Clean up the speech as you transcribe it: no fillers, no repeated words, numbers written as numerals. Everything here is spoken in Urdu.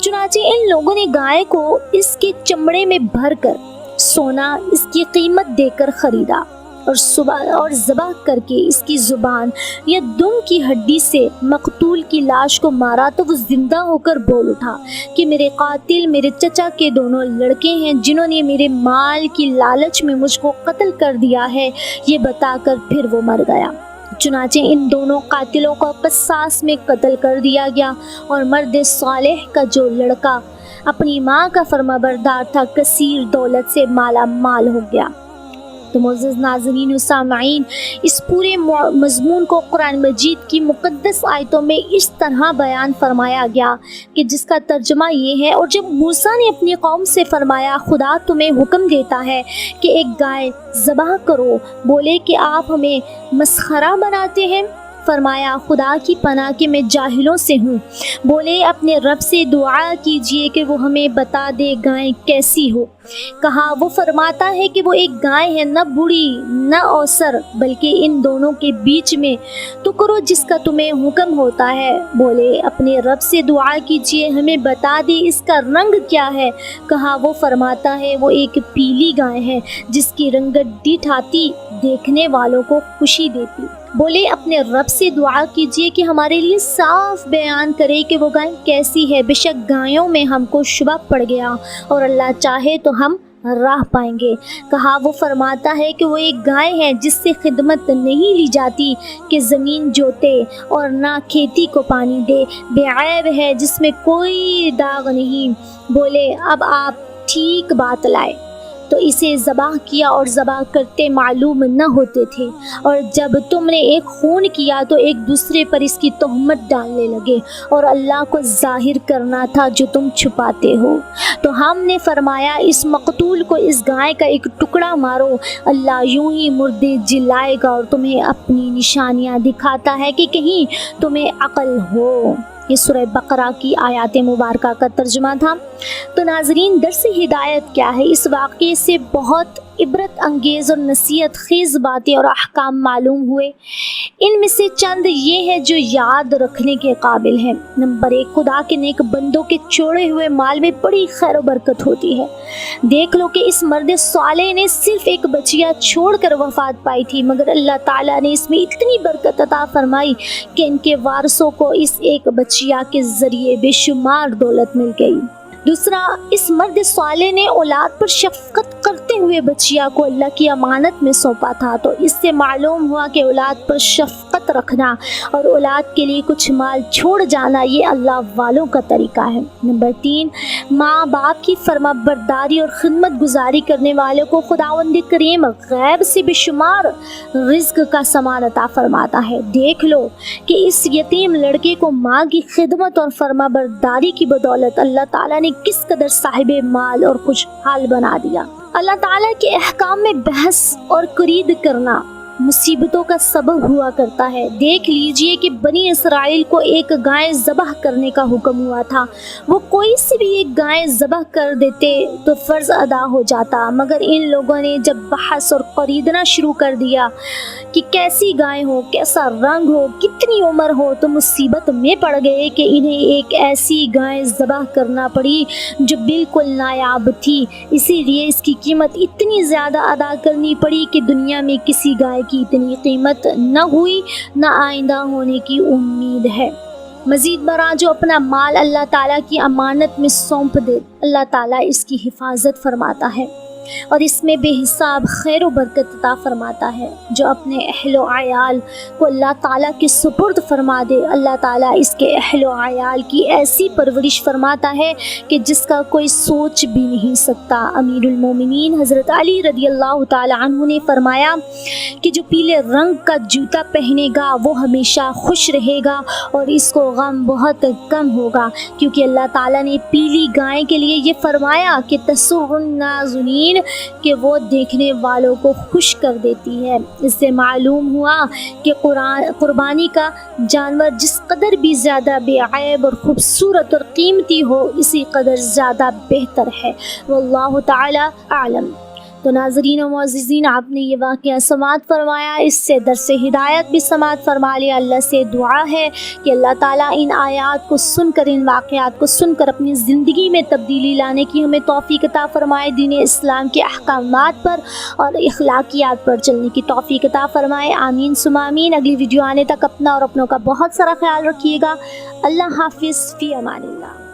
چنانچہ ان لوگوں نے گائے کو اس کے چمڑے میں بھر کر سونا اس کی قیمت دے کر خریدا اور ذبح کر کے اس کی زبان یا دم کی ہڈی سے مقتول کی لاش کو مارا تو وہ زندہ ہو کر بول اٹھا کہ میرے قاتل میرے چچا کے دونوں لڑکے ہیں جنہوں نے میرے مال کی لالچ میں مجھ کو قتل کر دیا ہے، یہ بتا کر پھر وہ مر گیا۔ چنانچہ ان دونوں قاتلوں کو قصاص میں قتل کر دیا گیا، اور مرد صالح کا جو لڑکا اپنی ماں کا فرمانبردار تھا کثیر دولت سے مالا مال ہو گیا۔ تو معزز ناظرین و سامعین، اس پورے مضمون کو قرآن مجید کی مقدس آیتوں میں اس طرح بیان فرمایا گیا کہ جس کا ترجمہ یہ ہے، اور جب موسیٰ نے اپنی قوم سے فرمایا خدا تمہیں حکم دیتا ہے کہ ایک گائے ذبح کرو، بولے کہ آپ ہمیں مسخرہ بناتے ہیں؟ فرمایا خدا کی پناہ کہ میں جاہلوں سے ہوں۔ بولے اپنے رب سے دعا کیجئے کہ وہ ہمیں بتا دے گائے کیسی ہو۔ کہا وہ فرماتا ہے کہ وہ ایک گائے ہے، نہ بوڑھی نہ اوسر، بلکہ ان دونوں کے بیچ میں، تو کرو جس کا تمہیں حکم ہوتا ہے۔ بولے اپنے رب سے دعا کیجئے ہمیں بتا دے اس کا رنگ کیا ہے۔ کہا وہ فرماتا ہے وہ ایک پیلی گائے ہے جس کی رنگت ڈٹھاتی دیکھنے والوں کو خوشی دیتی۔ بولے اپنے رب سے دعا کیجئے کہ ہمارے لیے صاف بیان کرے کہ وہ گائے کیسی ہے، بے شک گایوں میں ہم کو شبہ پڑ گیا، اور اللہ چاہے تو ہم راہ پائیں گے۔ کہا وہ فرماتا ہے کہ وہ ایک گائے ہے جس سے خدمت نہیں لی جاتی کہ زمین جوتے اور نہ کھیتی کو پانی دے، بے عیب ہے جس میں کوئی داغ نہیں۔ بولے اب آپ ٹھیک بات لائے تو اسے ذبح کیا، اور ذبح کرتے معلوم نہ ہوتے تھے، اور جب تم نے ایک خون کیا تو ایک دوسرے پر اس کی تہمت ڈالنے لگے، اور اللہ کو ظاہر کرنا تھا جو تم چھپاتے ہو۔ تو ہم نے فرمایا اس مقتول کو اس گائے کا ایک ٹکڑا مارو، اللہ یوں ہی مردے جلائے گا اور تمہیں اپنی نشانیاں دکھاتا ہے کہ کہیں تمہیں عقل ہو۔ یہ سورہ بقرہ کی آیات مبارکہ کا ترجمہ تھا۔ تو ناظرین، درس ہدایت کیا ہے؟ اس واقعے سے بہت عبرت انگیز اور نصیحت خیز باتیں اور احکام معلوم ہوئے۔ ان میں سے چند یہ ہے جو یاد رکھنے کے قابل ہیں۔ نمبر 1، خدا کے نیک بندوں کے چھوڑے ہوئے مال میں بڑی خیر و برکت ہوتی ہے۔ دیکھ لو کہ اس مرد صالح نے صرف ایک بچیا چھوڑ کر وفات پائی تھی، مگر اللہ تعالیٰ نے اس میں اتنی برکت عطا فرمائی کہ ان کے وارثوں کو اس ایک بچیا کے ذریعے بے شمار دولت مل گئی۔ دوسرا، اس مرد صالح نے اولاد پر شفقت کرتے ہوئے بچیا کو اللہ کی امانت میں سونپا تھا، تو اس سے معلوم ہوا کہ اولاد پر شفقت رکھنا اور اولاد کے لیے کچھ مال چھوڑ جانا یہ اللہ والوں کا طریقہ ہے۔ نمبر 3، ماں باپ کی فرما برداری اور خدمت گزاری کرنے والوں کو خداوند کریم غیب سے بے شمار رزق کا سامان عطا فرماتا ہے۔ دیکھ لو کہ اس یتیم لڑکے کو ماں کی خدمت اور فرما برداری کی بدولت اللہ تعالیٰ نے کس قدر صاحب مال اور خوشحال بنا دیا۔ اللہ تعالیٰ کے احکام میں بحث اور کرید کرنا مصیبتوں کا سبب ہوا کرتا ہے۔ دیکھ لیجئے کہ بنی اسرائیل کو ایک گائے ذبح کرنے کا حکم ہوا تھا، وہ کوئی سی بھی ایک گائے ذبح کر دیتے تو فرض ادا ہو جاتا، مگر ان لوگوں نے جب بحث اور قریدنا شروع کر دیا کہ کیسی گائے ہو، کیسا رنگ ہو، کتنی عمر ہو، تو مصیبت میں پڑ گئے کہ انہیں ایک ایسی گائے ذبح کرنا پڑی جو بالکل نایاب تھی، اسی لیے اس کی قیمت اتنی زیادہ ادا کرنی پڑی کہ دنیا میں کسی گائے کی اتنی قیمت نہ ہوئی، نہ آئندہ ہونے کی امید ہے۔ مزید برآں جو اپنا مال اللہ تعالیٰ کی امانت میں سونپ دے، اللہ تعالیٰ اس کی حفاظت فرماتا ہے اور اس میں بے حساب خیر و برکت عطا فرماتا ہے۔ جو اپنے اہل و عیال کو اللہ تعالیٰ کے سپرد فرما دے، اللہ تعالیٰ اس کے اہل و عیال کی ایسی پرورش فرماتا ہے کہ جس کا کوئی سوچ بھی نہیں سکتا۔ امیر المومنین حضرت علی رضی اللہ تعالیٰ عنہ نے فرمایا کہ جو پیلے رنگ کا جوتا پہنے گا وہ ہمیشہ خوش رہے گا اور اس کو غم بہت کم ہوگا، کیونکہ اللہ تعالیٰ نے پیلی گائے کے لیے یہ فرمایا کہ تسر الناظرین، کہ وہ دیکھنے والوں کو خوش کر دیتی ہے۔ اس سے معلوم ہوا کہ قربانی کا جانور جس قدر بھی زیادہ بے عیب اور خوبصورت اور قیمتی ہو، اسی قدر زیادہ بہتر ہے۔ واللہ تعالی اعلم۔ تو ناظرین و معززین، آپ نے یہ واقعہ سماعت فرمایا، اس سے درس ہدایت بھی سماعت فرما لیا۔ اللہ سے دعا ہے کہ اللہ تعالیٰ ان آیات کو سن کر، ان واقعات کو سن کر اپنی زندگی میں تبدیلی لانے کی ہمیں توفیق عطا فرمائے، دین اسلام کے احکامات پر اور اخلاقیات پر چلنے کی توفیق عطا فرمائے۔ آمین ثم آمین۔ اگلی ویڈیو آنے تک اپنا اور اپنوں کا بہت سارا خیال رکھیے گا۔ اللہ حافظ، فی امان اللہ۔